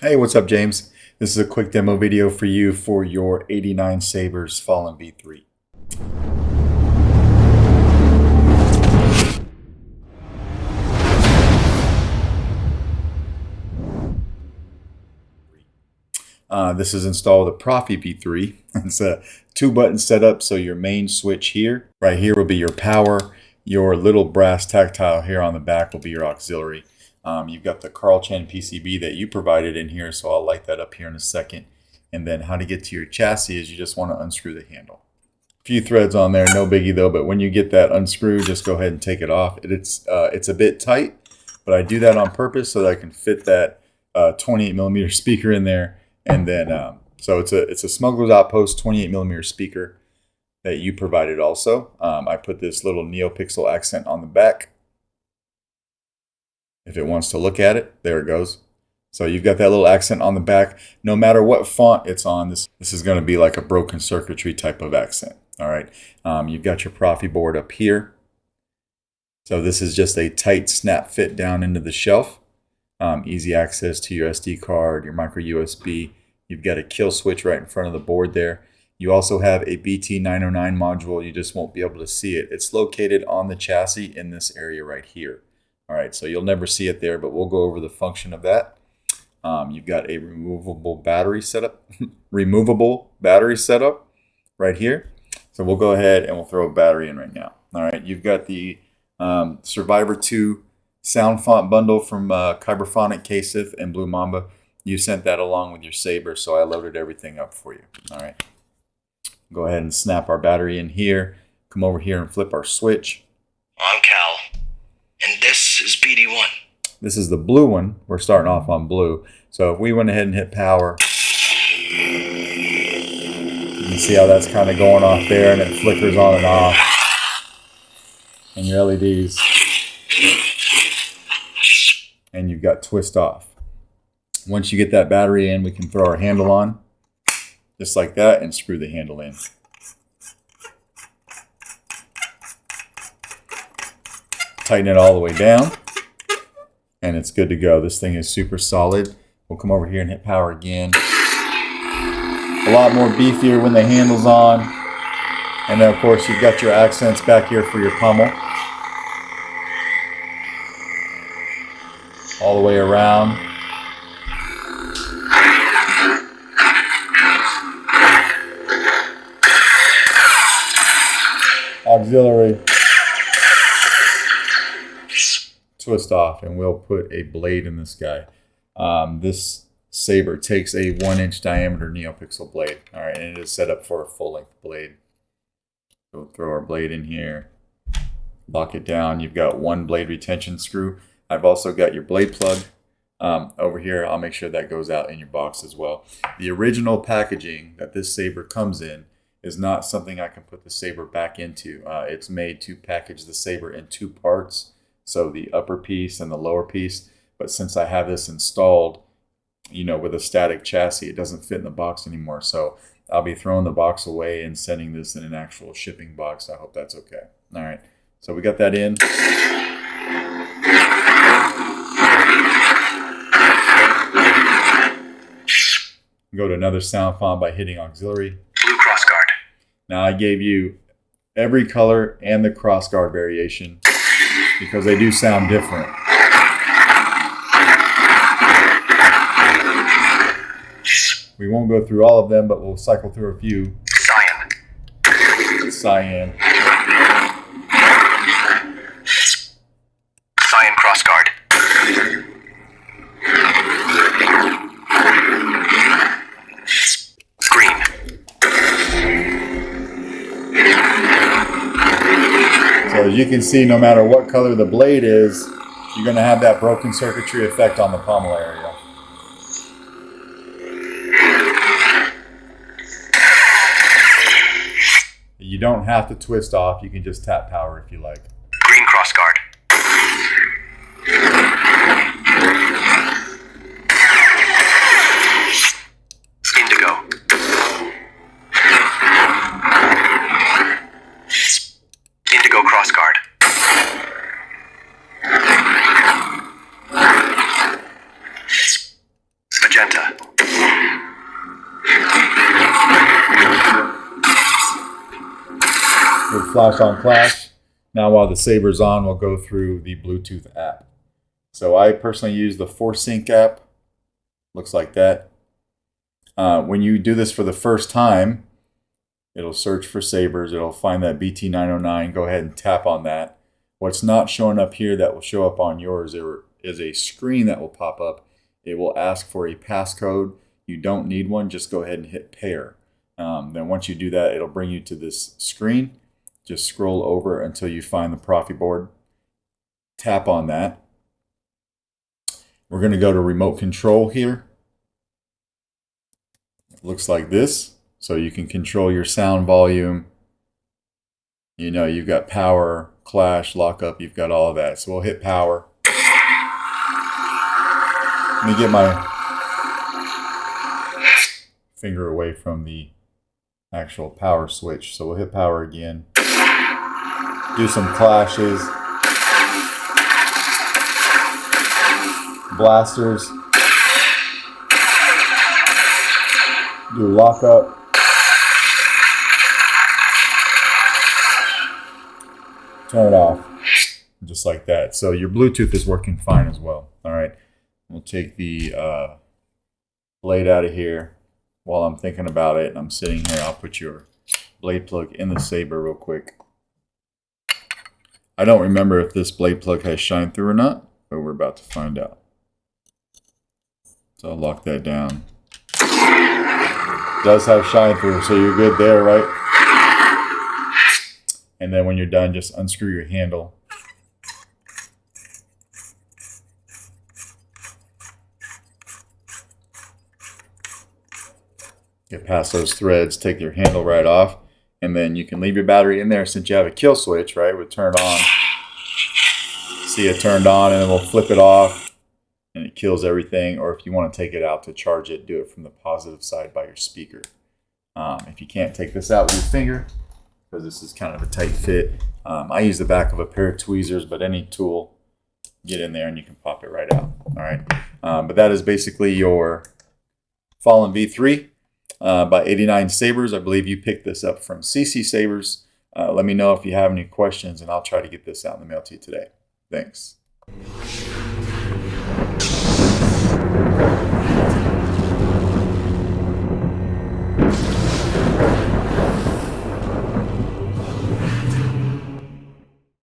Hey, what's up, James? This is a quick demo video for you for your 89 Sabres Fallen V3. This is installed with a Proffie V3. It's a 2-button setup, so your main switch here, right here will be your power. Your little brass tactile here on the back will be your auxiliary. You've got the Carl Chan PCB that you provided in here, so I'll light that up here in a second. And then how to get to your chassis is you just want to unscrew the handle. A few threads on there, no biggie though, but when you get that unscrewed, just go ahead and take it off. It's a bit tight, but I do that on purpose so that I can fit that 28mm speaker in there. And then, so it's a Smuggler's Outpost 28mm speaker that you provided also. I put this little Neopixel accent on the back. If it wants to look at it, there it goes. So you've got that little accent on the back. No matter what font it's on, this is going to be like a broken circuitry type of accent. All right. You've got your Proffie board up here. So this is just a tight snap fit down into the shelf. Easy access to your SD card, your micro USB. You've got a kill switch right in front of the board there. You also have a BT909 module. You just won't be able to see it. It's located on the chassis in this area right here. All right, so you'll never see it there, but we'll go over the function of that. You've got a removable battery setup, right here. So we'll go ahead and we'll throw a battery in right now. All right, you've got the Survivor 2 sound font bundle from Kyberphonic, Kestis, and Blue Mamba. You sent that along with your Saber, so I loaded everything up for you. All right, go ahead and snap our battery in here. Come over here and flip our switch. I'm Cal, and this is BD1. This is the blue one. We're starting off on blue. So if we went ahead and hit power, you can see how that's kind of going off there, and it flickers on and off. And your LEDs. And you've got twist off. Once you get that battery in, we can throw our handle on, just like that, and screw the handle in. Tighten it all the way down, and it's good to go. This thing is super solid. We'll come over here and hit power again. A lot more beefier when the handle's on. And then, of course, you've got your accents back here for your pommel. All the way around. Auxiliary. Twist off, and we'll put a blade in this guy. This Saber takes a 1-inch diameter Neopixel blade. All right, and it is set up for a full-length blade. We'll throw our blade in here, lock it down. You've got one blade retention screw. I've also got your blade plug over here. I'll make sure that goes out in your box as well. The original packaging that this Saber comes in is not something I can put the Saber back into. It's made to package the Saber in 2 parts. So the upper piece and the lower piece. But since I have this installed, you know, with a static chassis, it doesn't fit in the box anymore. So I'll be throwing the box away and sending this in an actual shipping box. I hope that's okay. All right. So we got that in. Go to another sound font by hitting auxiliary. Blue crossguard. Now I gave you every color and the crossguard variation because they do sound different. We won't go through all of them, but we'll cycle through a few. Cyan. Cyan. Cyan crossguard. Green. So as you can see, no matter what color the blade is, you're going to have that broken circuitry effect on the pommel area. You don't have to twist off. You can just tap power if you like. Green crossguard. Indigo. Indigo crossguard. Magenta. Santa. With flash on clash. Now while the saber's on, we'll go through the Bluetooth app. So I personally use the ForceSync app. Looks like that. When you do this for the first time, it'll search for sabers. It'll find that BT909. Go ahead and tap on that. What's not showing up here that will show up on yours, there is a screen that will pop up. It will ask for a passcode. You don't need one. Just go ahead and hit pair. Then once you do that, it'll bring you to this screen. Just scroll over until you find the Proffie board. Tap on that. We're going to go to remote control here. It looks like this. So you can control your sound volume. You know, you've got power, clash, lockup, you've got all of that. So we'll hit power. Let me get my finger away from the actual power switch. So we'll hit power again. Do some clashes. Blasters. Do lockup. Turn it off. Just like that. So your Bluetooth is working fine as well. All right. We'll take the blade out of here while I'm thinking about it. I'm sitting here. I'll put your blade plug in the saber real quick. I don't remember if this blade plug has shine through or not, but we're about to find out. So I'll lock that down. It does have shine through, so you're good there, right? And then when you're done, just unscrew your handle. Get past those threads, take your handle right off, and then you can leave your battery in there since you have a kill switch, right? With turn on. See it turned on, and then we'll flip it off, and it kills everything. Or if you want to take it out to charge it, do it from the positive side by your speaker. If you can't take this out with your finger, because this is kind of a tight fit, I use the back of a pair of tweezers, but any tool, get in there and you can pop it right out. All right, but that is basically your Fallen V3 by 89 Sabers. I believe you picked this up from CC Sabers. Let me know if you have any questions, and I'll try to get this out in the mail to you today. Thanks.